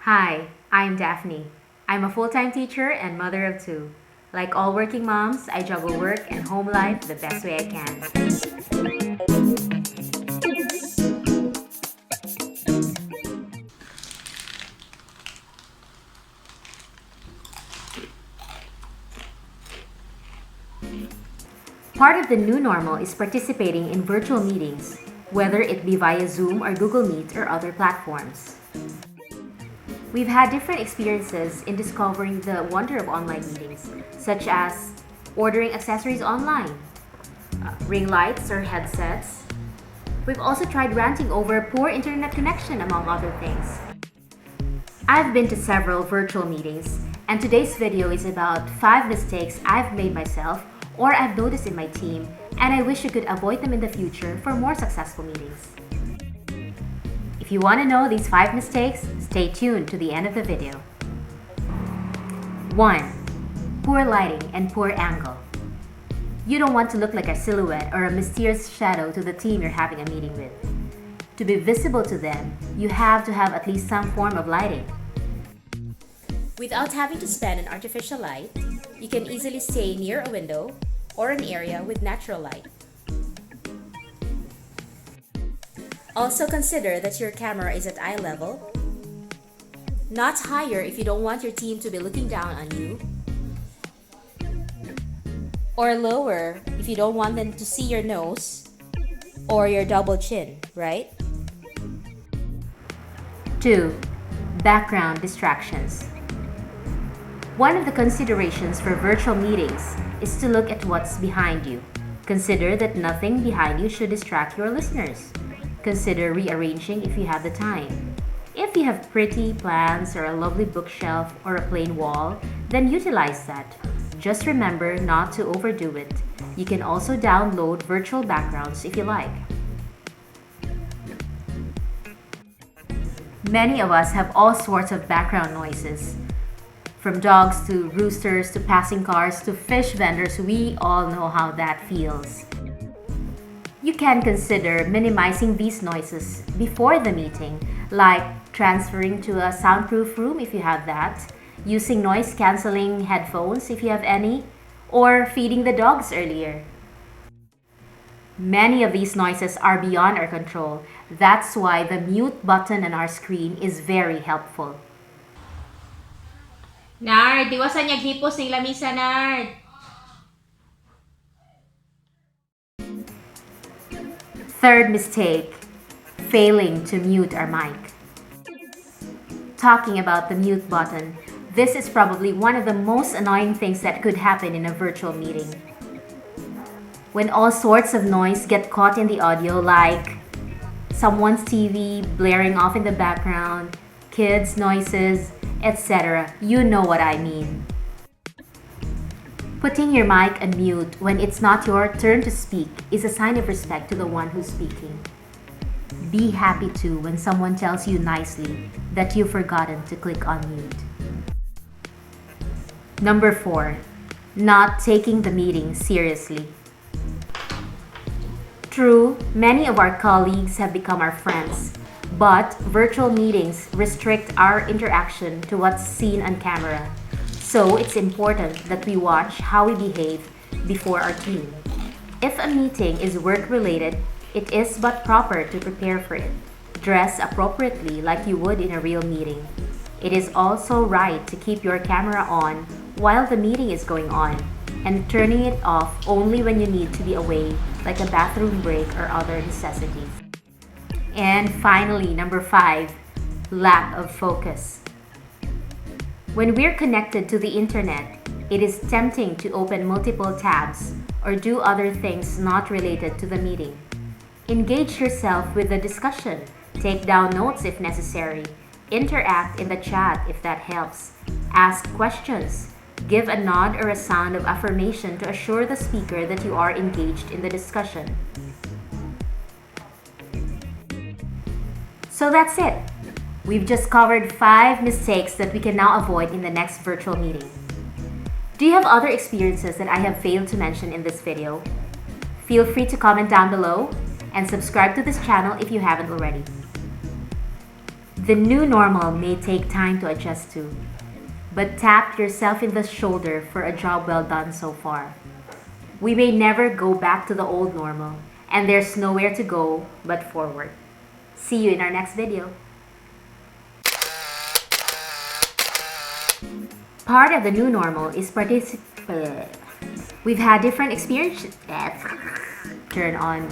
Hi, I'm Daphne. I'm a full-time teacher and mother of two. Like all working moms, I juggle work and home life the best way I can. Part of the new normal is participating in virtual meetings, whether it be via Zoom or Google Meet or other platforms. We've had different experiences in discovering the wonder of online meetings, such as ordering accessories online, ring lights or headsets. We've also tried ranting over poor internet connection, among other things. I've been to several virtual meetings, and today's video is about 5 mistakes I've made myself or I've noticed in my team, and I wish you could avoid them in the future for more successful meetings. If you want to know these 5 mistakes, stay tuned to the end of the video. 1. Poor lighting and poor angle. You don't want to look like a silhouette or a mysterious shadow to the team you're having a meeting with. To be visible to them, you have to have at least some form of lighting. Without having to spend an artificial light, you can easily stay near a window or an area with natural light. Also consider that your camera is at eye level, not higher if you don't want your team to be looking down on you, or lower if you don't want them to see your nose or your double chin, right? 2. Background distractions. One of the considerations for virtual meetings is to look at what's behind you. Consider that nothing behind you should distract your listeners. Consider rearranging if you have the time. If you have pretty plants or a lovely bookshelf or a plain wall, then utilize that. Just remember not to overdo it. You can also download virtual backgrounds if you like. Many of us have all sorts of background noises. From dogs to roosters to passing cars to fish vendors, we all know how that feels. You can consider minimizing these noises before the meeting, like transferring to a soundproof room if you have that, using noise-canceling headphones if you have any, or feeding the dogs earlier. Many of these noises are beyond our control. That's why the mute button on our screen is very helpful. Nard, diwasan niya hipos ng lamisa, Nard. Third mistake, failing to mute our mic. Talking about the mute button, this is probably one of the most annoying things that could happen in a virtual meeting. When all sorts of noise get caught in the audio, like someone's TV blaring off in the background, kids' noises, etc. You know what I mean. Putting your mic on mute when it's not your turn to speak is a sign of respect to the one who's speaking. Be happy too when someone tells you nicely that you've forgotten to click on mute. Number 4. Not taking the meeting seriously. True, many of our colleagues have become our friends, but virtual meetings restrict our interaction to what's seen on camera. So it's important that we watch how we behave before our team. If a meeting is work-related, it is but proper to prepare for it. Dress appropriately like you would in a real meeting. It is also right to keep your camera on while the meeting is going on, and turning it off only when you need to be away, like a bathroom break or other necessities. And finally, number 5, lack of focus. When we're connected to the internet, it is tempting to open multiple tabs or do other things not related to the meeting. Engage yourself with the discussion, take down notes if necessary, interact in the chat if that helps, ask questions, give a nod or a sound of affirmation to assure the speaker that you are engaged in the discussion. So that's it. We've just covered 5 mistakes that we can now avoid in the next virtual meeting. Do you have other experiences that I have failed to mention in this video? Feel free to comment down below and subscribe to this channel if you haven't already. The new normal may take time to adjust to, but tap yourself in the shoulder for a job well done so far. We may never go back to the old normal, and there's nowhere to go but forward. See you in our next video. Part of the new normal is participate. We've had different experiences. Turn on.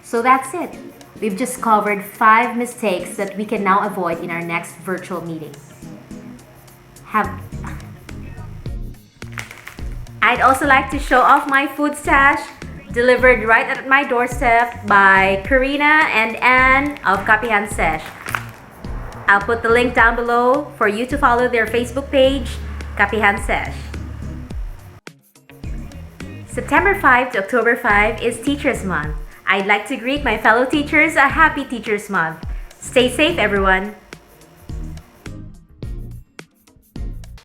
So that's it. We've just covered 5 mistakes that we can now avoid in our next virtual meeting. I'd also like to show off my food stash, delivered right at my doorstep by Karina and Anne of Kapehan Sesh. I'll put the link down below for you to follow their Facebook page, Kapehan Sesh. September 5 to October 5 is Teachers Month. I'd like to greet my fellow teachers a happy Teachers Month. Stay safe, everyone.